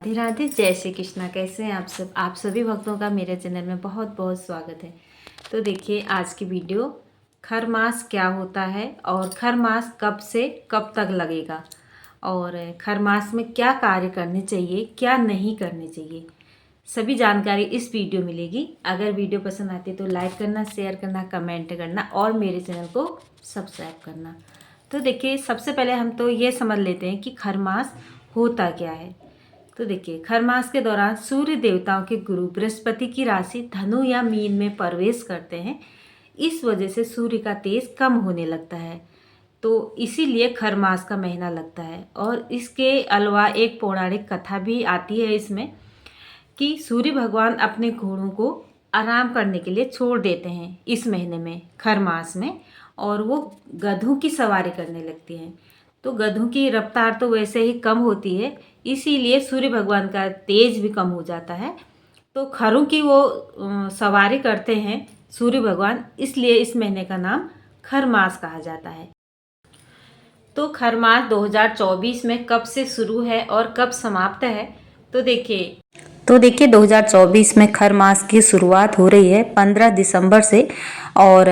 राधे राधे, जय श्री कृष्णा। कैसे हैं आप सब? आप सभी भक्तों का मेरे चैनल में बहुत बहुत स्वागत है। तो देखिए, आज की वीडियो खर मास क्या होता है और खर मास कब से कब तक लगेगा और खर मास में क्या कार्य करने चाहिए, क्या नहीं करने चाहिए, सभी जानकारी इस वीडियो में मिलेगी। अगर वीडियो पसंद आती है तो लाइक करना, शेयर करना, कमेंट करना और मेरे चैनल को सब्सक्राइब करना। तो देखिए, सबसे पहले हम तो ये समझ लेते हैं कि खर मास होता क्या है। तो देखिए, खर मास के दौरान सूर्य देवताओं के गुरु बृहस्पति की राशि धनु या मीन में प्रवेश करते हैं। इस वजह से सूर्य का तेज कम होने लगता है, तो इसीलिए खर मास का महीना लगता है। और इसके अलावा एक पौराणिक कथा भी आती है इसमें कि सूर्य भगवान अपने घोड़ों को आराम करने के लिए छोड़ देते हैं इस महीने में, खर मास में, और वो गधों की सवारी करने लगती हैं। तो गधों की रफ्तार तो वैसे ही कम होती है, इसीलिए सूर्य भगवान का तेज भी कम हो जाता है। तो खरों की वो सवारी करते हैं सूर्य भगवान, इसलिए इस महीने का नाम खर मास कहा जाता है। तो खर मास 2024 में कब से शुरू है और कब समाप्त है? तो देखिए 2024 में खर मास की शुरुआत हो रही है 15 दिसंबर से और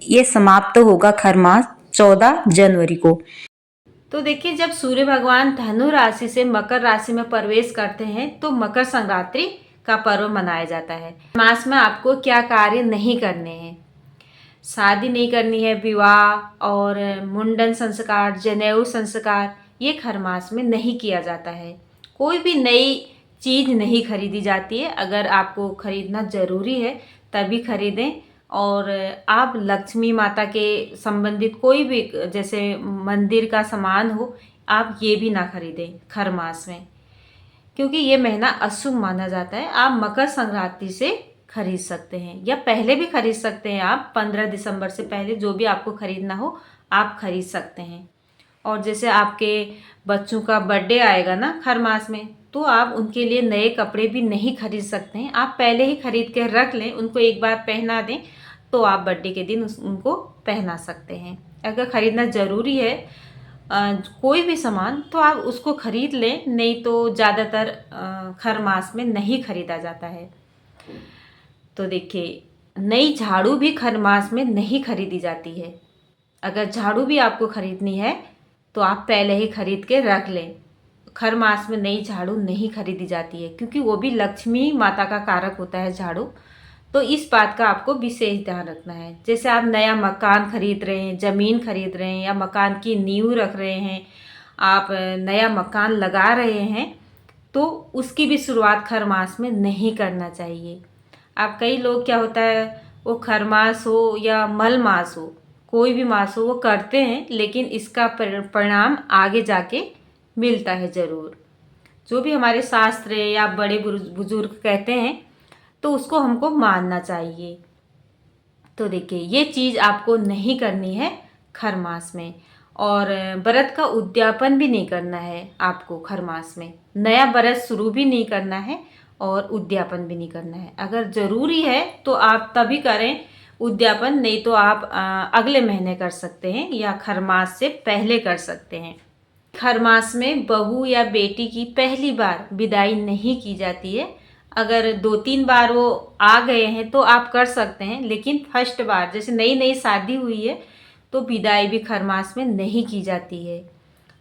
ये समाप्त होगा खर मास 14 जनवरी को। तो देखिए, जब सूर्य भगवान धनु राशि से मकर राशि में प्रवेश करते हैं तो मकर संक्रांति का पर्व मनाया जाता है। मास में आपको क्या कार्य नहीं करने हैं? शादी नहीं करनी है, विवाह और मुंडन संस्कार, जनेऊ संस्कार, ये खर मास में नहीं किया जाता है। कोई भी नई चीज़ नहीं खरीदी जाती है। अगर आपको खरीदना ज़रूरी है तभी खरीदें। और आप लक्ष्मी माता के संबंधित कोई भी, जैसे मंदिर का सामान हो, आप ये भी ना खरीदें खर मास में, क्योंकि ये महीना अशुभ माना जाता है। आप मकर संक्रांति से खरीद सकते हैं या पहले भी खरीद सकते हैं। आप 15 दिसंबर से पहले जो भी आपको खरीदना हो आप खरीद सकते हैं। और जैसे आपके बच्चों का बर्थडे आएगा ना खर मास में, तो आप उनके लिए नए कपड़े भी नहीं खरीद सकते हैं। आप पहले ही खरीद के रख लें, उनको एक बार पहना दें, तो आप बर्थडे के दिन उनको पहना सकते हैं। अगर ख़रीदना ज़रूरी है कोई भी सामान, तो आप उसको खरीद लें, नहीं तो ज़्यादातर खर मास में नहीं खरीदा जाता है। तो देखिए, नई झाड़ू भी खर मास में नहीं खरीदी जाती है। अगर झाड़ू भी आपको खरीदनी है तो आप पहले ही खरीद के रख लें। खर मास में नई झाड़ू नहीं खरीदी जाती है, क्योंकि वो भी लक्ष्मी माता का कारक होता है झाड़ू। तो इस बात का आपको विशेष ध्यान रखना है। जैसे आप नया मकान खरीद रहे हैं, ज़मीन खरीद रहे हैं या मकान की नींव रख रहे हैं, आप नया मकान लगा रहे हैं, तो उसकी भी शुरुआत खर मास में नहीं करना चाहिए। आप कई लोग क्या होता है, वो खर मास हो या मल मास हो, कोई भी मास हो, वो करते हैं, लेकिन इसका परिणाम आगे जाके मिलता है ज़रूर। जो भी हमारे शास्त्र या बड़े बुजुर्ग कहते हैं तो उसको हमको मानना चाहिए। तो देखिए, ये चीज़ आपको नहीं करनी है खर मास में। और व्रत का उद्यापन भी नहीं करना है आपको खर मास में। नया व्रत शुरू भी नहीं करना है और उद्यापन भी नहीं करना है। अगर ज़रूरी है तो आप तभी करें उद्यापन, नहीं तो आप अगले महीने कर सकते हैं या खर मास से पहले कर सकते हैं। खर मास में बहू या बेटी की पहली बार विदाई नहीं की जाती है। अगर 2-3 बार वो आ गए हैं तो आप कर सकते हैं, लेकिन फर्स्ट बार, जैसे नई नई शादी हुई है, तो विदाई भी खर मास में नहीं की जाती है।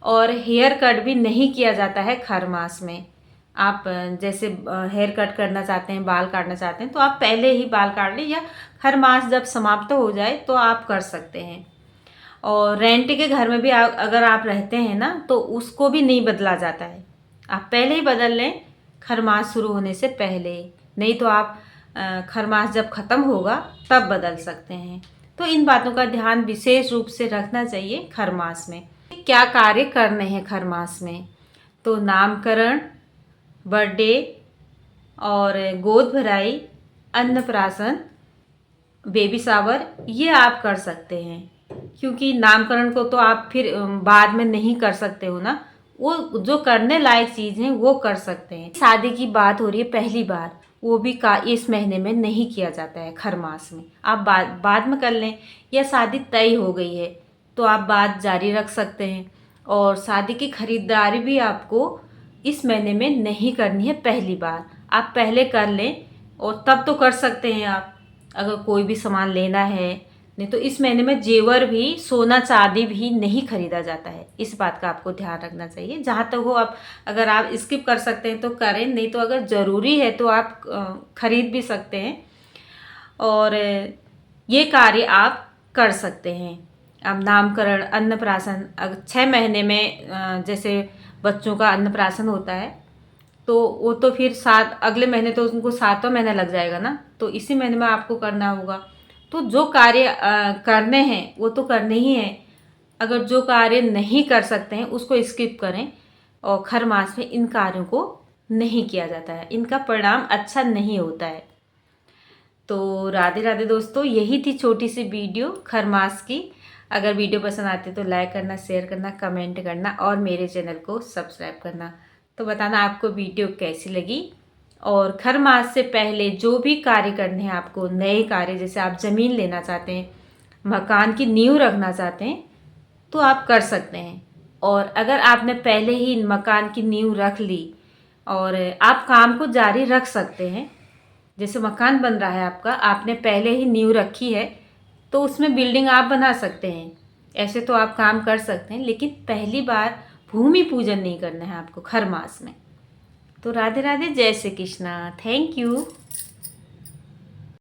और हेयर कट भी नहीं किया जाता है खर मास में। आप जैसे हेयर कट करना चाहते हैं, बाल काटना चाहते हैं, तो आप पहले ही बाल काट लें, या खर मास जब समाप्त हो जाए तो आप कर सकते हैं। और रेंट के घर में भी अगर आप रहते हैं ना, तो उसको भी नहीं बदला जाता है। आप पहले ही बदल लें खर मास शुरू होने से पहले, नहीं तो आप खर मास जब ख़त्म होगा तब बदल सकते हैं। तो इन बातों का ध्यान विशेष रूप से रखना चाहिए खर मास में। क्या कार्य करने हैं खर मास में? तो नामकरण, बर्थडे और गोद भराई, अन्नप्राशन, बेबी शावर, ये आप कर सकते हैं। क्योंकि नामकरण को तो आप फिर बाद में नहीं कर सकते हो ना, वो जो करने लायक चीज़ है वो कर सकते हैं। शादी की बात हो रही है पहली बार, वो भी इस महीने में नहीं किया जाता है खर मास में। आप बाद में कर लें, या शादी तय हो गई है तो आप बात जारी रख सकते हैं। और शादी की खरीदारी भी आपको इस महीने में नहीं करनी है पहली बार। आप पहले कर लें और तब तो कर सकते हैं आप, अगर कोई भी सामान लेना है। नहीं तो इस महीने में जेवर भी, सोना चांदी भी नहीं खरीदा जाता है। इस बात का आपको ध्यान रखना चाहिए। जहाँ तक हो आप, अगर आप स्किप कर सकते हैं तो करें, नहीं तो अगर ज़रूरी है तो आप खरीद भी सकते हैं और ये कार्य आप कर सकते हैं। अब नामकरण, अन्नप्राशन, अगर 6 महीने में जैसे बच्चों का अन्नप्राशन होता है तो वो तो फिर 7 अगले महीने तो उनको 7वां महीना लग जाएगा ना, तो इसी महीने में आपको करना होगा। तो जो कार्य करने हैं वो तो करने ही हैं। अगर जो कार्य नहीं कर सकते हैं उसको स्किप करें। और खर मास में इन कार्यों को नहीं किया जाता है, इनका परिणाम अच्छा नहीं होता है। तो राधे राधे दोस्तों, यही थी छोटी सी वीडियो खर मास की। अगर वीडियो पसंद आती तो लाइक करना, शेयर करना, कमेंट करना और मेरे चैनल को सब्सक्राइब करना। तो बताना आपको वीडियो कैसी लगी। और खर मास से पहले जो भी कार्य करने हैं आपको, नए कार्य, जैसे आप ज़मीन लेना चाहते हैं, मकान की नींव रखना चाहते हैं, तो आप कर सकते हैं। और अगर आपने पहले ही मकान की नींव रख ली और आप काम को जारी रख सकते हैं। जैसे मकान बन रहा है आपका, आपने पहले ही नींव रखी है तो उसमें बिल्डिंग आप बना सकते हैं। ऐसे तो आप काम कर सकते हैं, लेकिन पहली बार भूमि पूजन नहीं करना है आपको खर मास में। तो राधे राधे, जय श्री कृष्णा, थैंक यू।